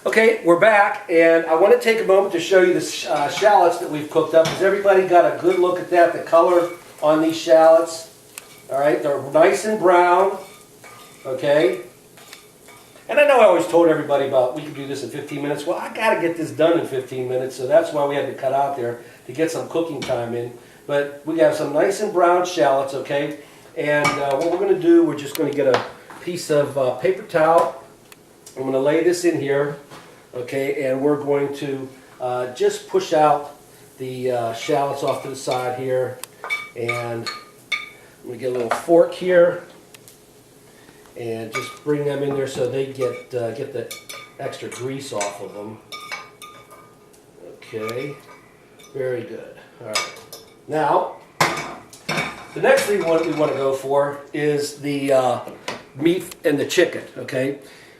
Okay, we're back, and I want to take a moment to show you the shallots that we've cooked up. Has everybody got a good look at that, the color on these shallots? All right, they're nice and brown, okay? And I know I always told everybody about we could do this in 15 minutes. Well, I got to get this done in 15 minutes, so that's why we had to cut out there to get some cooking time in. But we got some nice and brown shallots, okay? And what we're going to do, we're just going to get a piece of paper towel. I'm going to lay this in here, okay, and we're going to just push out the shallots off to the side here, and I'm going to get a little fork here and just bring them in there so they get the extra grease off of them. Okay, very good. All right. Now, the next thing we want to go for is the meat and the chicken, okay?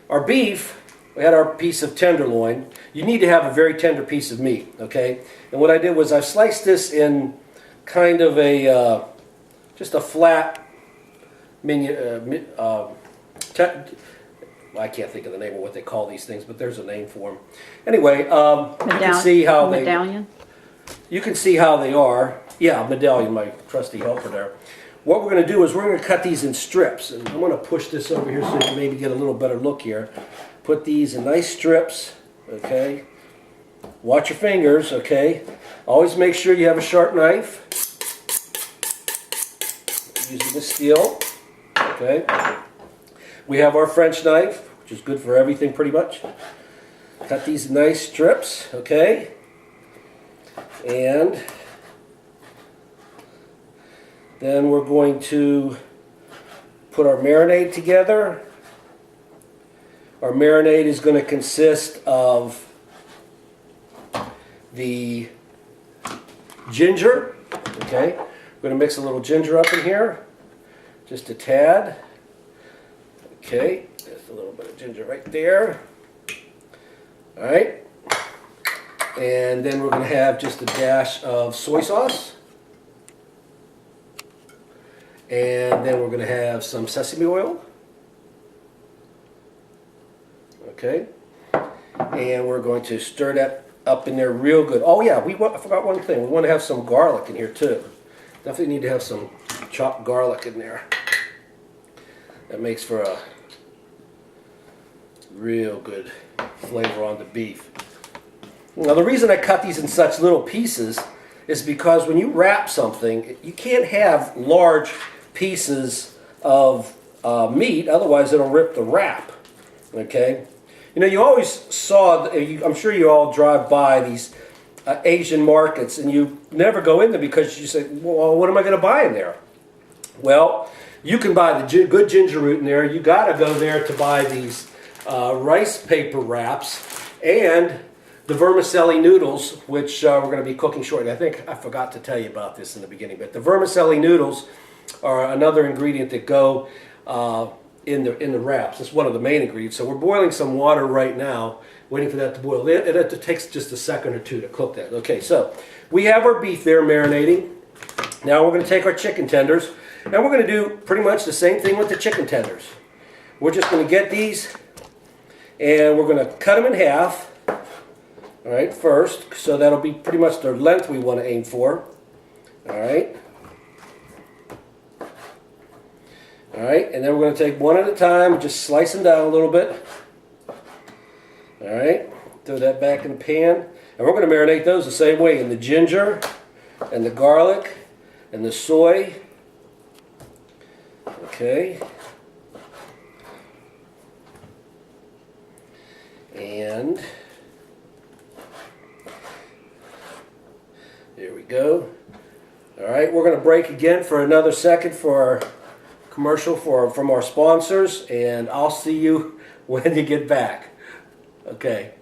Our beef, we had our piece of tenderloin. You need to have a very tender piece of meat, okay? And what I did was I sliced this in kind of a, just a flat, I can't think of the name of what they call these things, but there's a name for them. Anyway, you can see how medallion? You can see how they are. Yeah, medallion, my trusty helper there. What we're going to do is we're going to cut these in strips. And I'm going to push this over here so you can maybe get a little better look here. Put these in nice strips, okay? Watch your fingers, okay? Always make sure you have a sharp knife. Using the steel, okay? We have our French knife, which is good for everything pretty much. Cut these in nice strips, okay? And then we're going to put our marinade together. Our marinade is going to consist of the ginger. Okay, we're going to mix a little ginger up in here, just a tad. Okay, just a little bit of ginger right there. All right, and then we're going to have just a dash of soy sauce. And then we're going to have some sesame oil. Okay. And we're going to stir that up in there real good. Oh yeah, I forgot one thing. We want to have some garlic in here too. Definitely need to have some chopped garlic in there. That makes for a real good flavor on the beef. Now the reason I cut these in such little pieces is because when you wrap something, you can't have large pieces of meat, otherwise it'll rip the wrap. Okay, you know, you always saw, I'm sure you all drive by these Asian markets and you never go in there because you say, well, what am I going to buy in there? Well, you can buy the good ginger root in there. You got to go there to buy these rice paper wraps and the vermicelli noodles, which we're going to be cooking shortly. I think I forgot to tell you about this in the beginning, but the vermicelli noodles are another ingredient that go in the wraps. It's one of the main ingredients. So we're boiling some water right now, waiting for that to boil. It takes just a second or two to cook that. Okay, so we have our beef there marinating. Now we're going to take our chicken tenders, and we're going to do pretty much the same thing with the chicken tenders. We're just going to get these, and we're going to cut them in half. All right, first, so that'll be pretty much the length we want to aim for. All right. All right, and then we're going to take one at a time, just slice them down a little bit. All right, throw that back in the pan. And we're going to marinate those the same way in the ginger and the garlic and the soy. Okay. And there we go. All right, we're going to break again for another second for our commercial from our sponsors, and I'll see you when you get back. Okay.